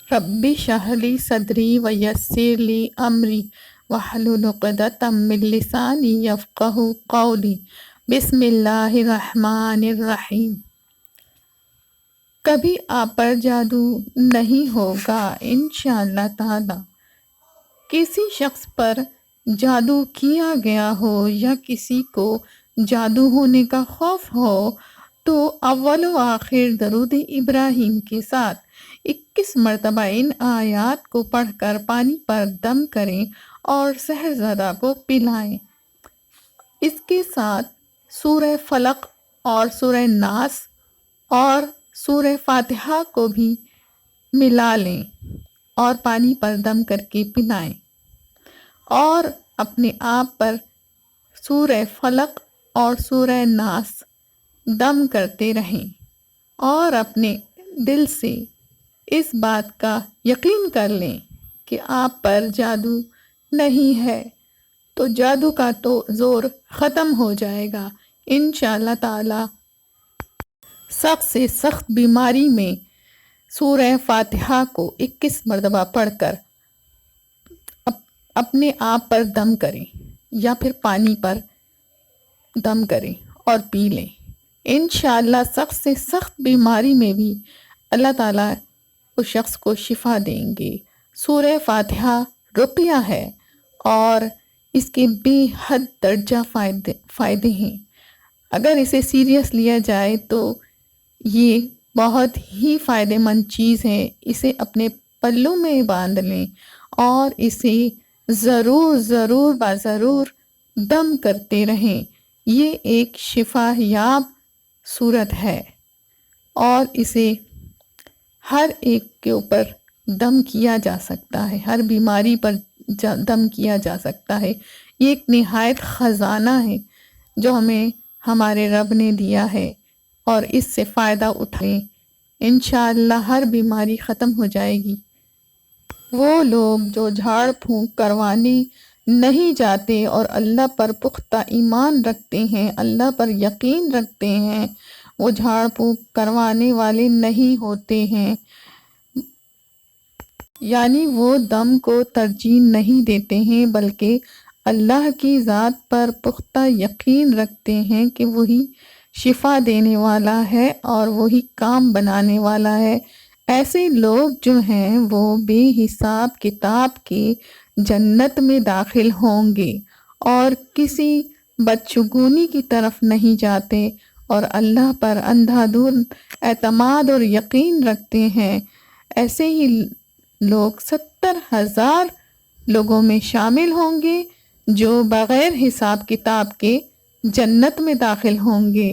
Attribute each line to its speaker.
Speaker 1: ربی اشرح لی صدری ویسر لی امری واحلل عقدۃ من لسانی یفقہوا قولی۔ بسم اللہ الرحمن الرحیم۔ کبھی آپ پر جادو نہیں ہوگا انشاءاللہ تعالی۔ کسی شخص پر جادو کیا گیا ہو یا کسی کو جادو ہونے کا خوف ہو تو اول و آخر درود ابراہیم کے ساتھ 21 مرتبہ ان آیات کو پڑھ کر پانی پر دم کریں اور شہزادہ کو پلائیں۔ اس کے ساتھ سورہ فلق اور سورہ ناس اور سورہ فاتحہ کو بھی ملا لیں اور پانی پر دم کر کے پلائیں، اور اپنے آپ پر سورہ فلق اور سورہ ناس دم کرتے رہیں، اور اپنے دل سے اس بات کا یقین کر لیں کہ آپ پر جادو نہیں ہے، تو جادو کا تو زور ختم ہو جائے گا انشاءاللہ تعالی۔ سخت سے سخت بیماری میں سورہ فاتحہ کو 21 مرتبہ پڑھ کر اپنے آپ پر دم کریں یا پھر پانی پر دم کریں اور پی لیں۔ انشاءاللہ سخت سے سخت بیماری میں بھی اللہ تعالیٰ اس شخص کو شفا دیں گے۔ سورہ فاتحہ رقیہ ہے اور اس کے بے حد درجہ فائدے ہیں۔ اگر اسے سیریس لیا جائے تو یہ بہت ہی فائدہ مند چیز ہے۔ اسے اپنے پلوں میں باندھ لیں اور اسے ضرور بضرور دم کرتے رہیں۔ یہ ایک شفا یاب صورت ہے اور اسے ہر ایک کے اوپر دم کیا جا سکتا ہے، ہر بیماری پر دم کیا جا سکتا ہے۔ یہ ایک نہایت خزانہ ہے جو ہمیں ہمارے رب نے دیا ہے، اور اس سے فائدہ اٹھائیں۔ انشاءاللہ ہر بیماری ختم ہو جائے گی۔ وہ لوگ جو جھاڑ پھونک کروانے نہیں جاتے اور اللہ پر پختہ ایمان رکھتے ہیں، اللہ پر یقین رکھتے ہیں، وہ جھاڑ پھونک کروانے والے نہیں ہوتے ہیں، یعنی وہ دم کو ترجیح نہیں دیتے ہیں بلکہ اللہ کی ذات پر پختہ یقین رکھتے ہیں کہ وہی شفا دینے والا ہے اور وہی کام بنانے والا ہے۔ ایسے لوگ جو ہیں وہ بے حساب کتاب کے جنت میں داخل ہوں گے اور کسی بدشگونی کی طرف نہیں جاتے اور اللہ پر اندھا دھند اعتماد اور یقین رکھتے ہیں۔ ایسے ہی لوگ 70,000 لوگوں میں شامل ہوں گے جو بغیر حساب کتاب کے جنت میں داخل ہوں گے۔